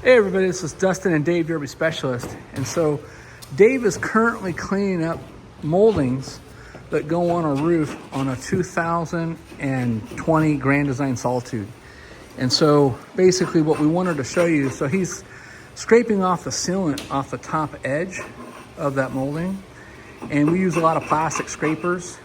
Hey everybody, this is Dustin and Dave, Derby Specialist. And so Dave is currently cleaning up moldings that go on a roof on a 2020 Grand Design Solitude. And so basically what we wanted to show you, so he's scraping off the sealant off the top edge of that molding. And we use a lot of plastic scrapers,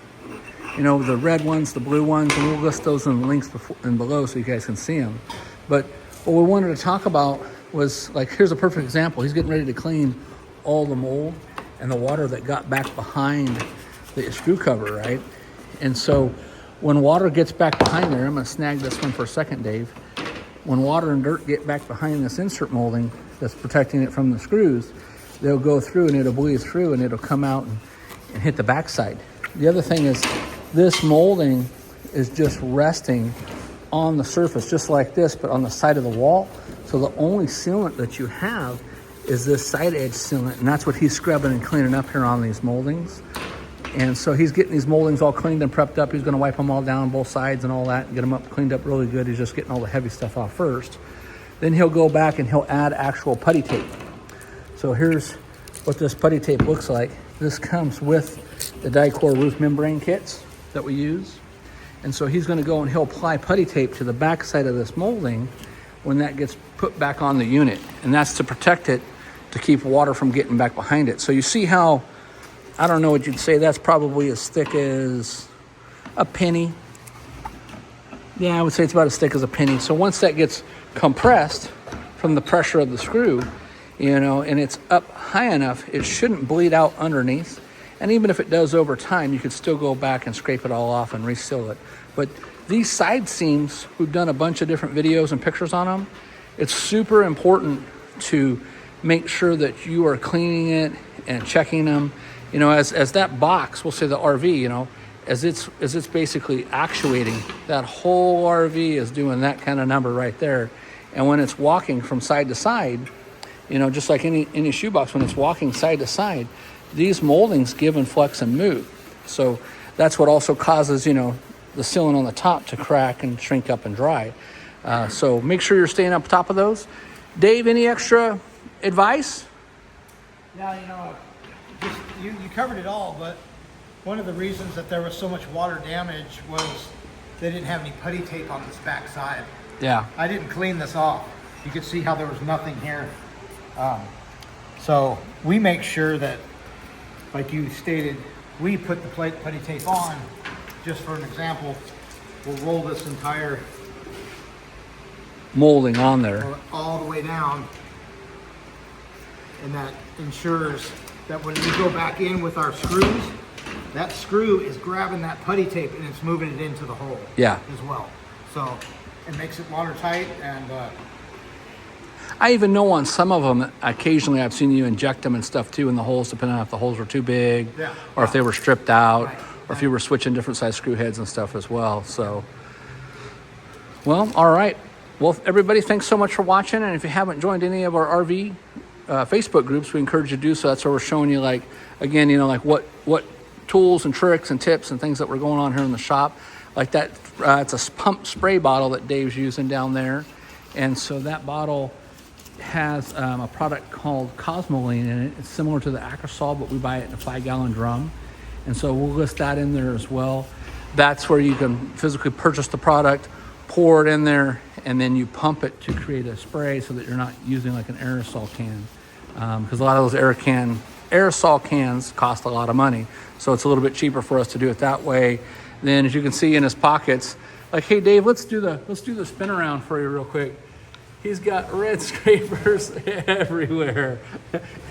you know, the red ones, the blue ones, and we'll list those in the links below so you guys can see them. But what we wanted to talk about was, like, here's a perfect example. He's getting ready to clean all the mold and the water that got back behind the screw cover, right? And so when water gets back behind there, I'm going to snag this one for a second, Dave. When water and dirt get back behind this insert molding that's protecting it from the screws, they'll go through and it'll bleed through and it'll come out and hit the backside. The other thing is this molding is just resting on the surface, just like this, but on the side of the wall. So the only sealant that you have is this side edge sealant, and that's what he's scrubbing and cleaning up here on these moldings. And so he's getting these moldings all cleaned and prepped up. He's going to wipe them all down, both sides and all that, and get them up cleaned up really good. He's just getting all the heavy stuff off first. Then he'll go back and he'll add actual putty tape. So here's what this putty tape looks like. This comes with the Dicor roof membrane kits that we use. And so he's going to go and he'll apply putty tape to the back side of this molding when that gets put back on the unit. And that's to protect it, to keep water from getting back behind it. So you see how, I don't know what you'd say, that's probably as thick as a penny. Yeah, I would say it's about as thick as a penny. So once that gets compressed from the pressure of the screw, you know, and it's up high enough, it shouldn't bleed out underneath. And even if it does over time, you could still go back and scrape it all off and reseal it. But these side seams, we've done a bunch of different videos and pictures on them. It's super important to make sure that you are cleaning it and checking them. You know, as that box, we'll say the RV, you know, as it's basically actuating, that whole RV is doing that kind of number right there. And when it's walking from side to side, you know, just like any shoebox, when it's walking side to side, these moldings give and flex and move. So that's what also causes, you know, the sealant on the top to crack and shrink up and dry. So make sure you're staying up top of those. Dave, any extra advice? Yeah, you know, just, you covered it all, but one of the reasons that there was so much water damage was they didn't have any putty tape on this back side. Yeah. I didn't clean this off. You could see how there was nothing here. So we make sure that, like you stated, we put the putty tape on. Just for an example, we'll roll this entire molding on there all the way down, and that ensures that when we go back in with our screws, that screw is grabbing that putty tape and it's moving it into the hole. Yeah. As well. So it makes it watertight. And I even know on some of them, occasionally I've seen you inject them and stuff too in the holes, depending on if the holes were too big, yeah, or if they were stripped out, right, or if you were switching different size screw heads and stuff as well. So, well, all right. Well, everybody, thanks so much for watching. And if you haven't joined any of our RV Facebook groups, we encourage you to do so. That's where we're showing you, like, again, you know, like what tools and tricks and tips and things that we're going on here in the shop. Like that, it's a pump spray bottle that Dave's using down there. And so that bottle has a product called Cosmoline in it. It's similar to the Acrosol, but we buy it in a 5-gallon drum. And so we'll list that in there as well. That's where you can physically purchase the product, pour it in there, and then you pump it to create a spray so that you're not using like an aerosol can. Because a lot of those aerosol cans cost a lot of money. So it's a little bit cheaper for us to do it that way. Then, as you can see in his pockets, like, hey Dave, let's do the spin around for you real quick. He's got red scrapers everywhere.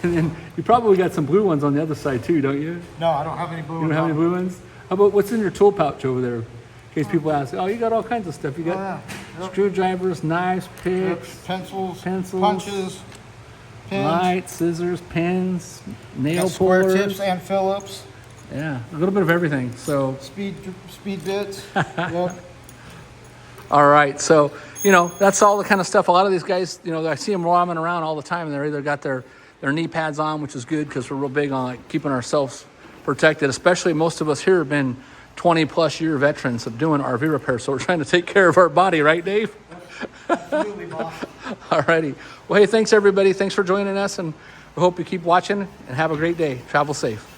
And then you probably got some blue ones on the other side too, don't you? no, I don't have any blue ones. You don't have any blue ones? How about what's in your tool pouch over there? In case people ask, oh, you got all kinds of stuff. You got screwdrivers, knives, picks, pencils, pencils, punches, pins, lights, scissors, pens, nail square pullers. tips and Phillips. Yeah, a little bit of everything. So Speed bits. Yep. all right, so you know, that's all the kind of stuff. A lot of these guys, you know, I see them roaming around all the time, and they're either got their knee pads on, which is good because we're real big on like keeping ourselves protected. Especially most of us here have been 20 plus year veterans of doing RV repair, so we're trying to take care of our body, right, Dave? Absolutely, boss. Alrighty. Well, hey, thanks everybody. Thanks for joining us, and we hope you keep watching and have a great day. Travel safe.